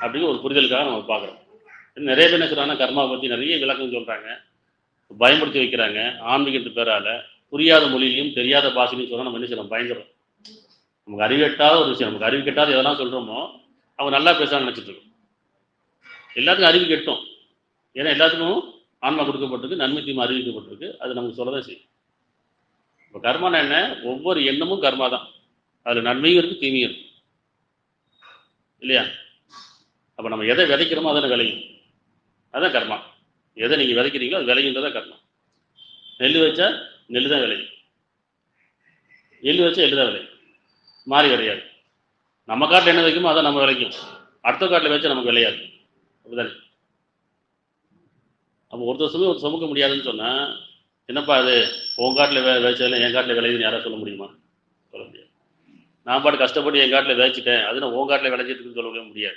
அப்படிங்கிற ஒரு புரிதலுக்காக நம்ம பார்க்குறோம். நிறைய பேர் என்ன சொல்கிறாங்கன்னா கர்மாவை பற்றி நிறைய விளக்கம் சொல்கிறாங்க, பயன்படுத்தி வைக்கிறாங்க. ஆன்மீகத்து பேரால் புரியாத மொழியிலையும் தெரியாத பாஷையிலையும் சொன்னால் நம்ம என்ன செய்யணும், பயங்கரம். நமக்கு அறிவெட்டாத ஒரு விஷயம், நமக்கு அறிவு கெட்டாத எதெல்லாம் சொல்கிறோமோ அவங்க நல்லா பேசலாம்னு நினச்சிட்டு இருக்கோம். எல்லாத்துக்கும் அறிவு கெட்டும். ஏன்னா எல்லாத்துக்கும் ஆன்மா கொடுக்கப்பட்டிருக்கு, நன்மை தீமை அறிவிக்கப்பட்டிருக்கு. அது நமக்கு சொல்ல தான் செய்யும். இப்போ கர்மானா என்ன? ஒவ்வொரு எண்ணமும் கர்மா தான். அதில் நன்மையும் இருக்குது, தீமையும் இருக்குது இல்லையா? அப்போ நம்ம எதை விதைக்கிறோமோ அதனை விளையும். அதுதான் கர்மா. எதை நீங்கள் விதைக்கிறீங்களோ அது விளையுன்றதான் கர்மா. நெல் வச்சா நெல் தான் விளையும், எள்ளு வச்சா எள்ளு தான் விளையும், மாறி விளையாது. நம்ம காட்டில் என்ன வைக்குமோ அதான் நம்ம விளைக்கும், அடுத்த காட்டில் வச்சா நமக்கு விளையாது. அப்படிதானே? அப்போ ஒருத்தர் சொல்லி ஒரு சுமக்க முடியாதுன்னு சொன்னால் என்னப்பா அது, உன் காட்டில் விளைச்சதில்லை என் காட்டில் விளையுதுன்னு யாராவது சொல்ல முடியுமா? சொல்ல முடியாது. நான் பாட்டு கஷ்டப்பட்டு என் காட்டில் விளைச்சிட்டேன், அது நான் உன் காட்டில் விளைஞ்சிட்டுன்னு சொல்லவே முடியாது.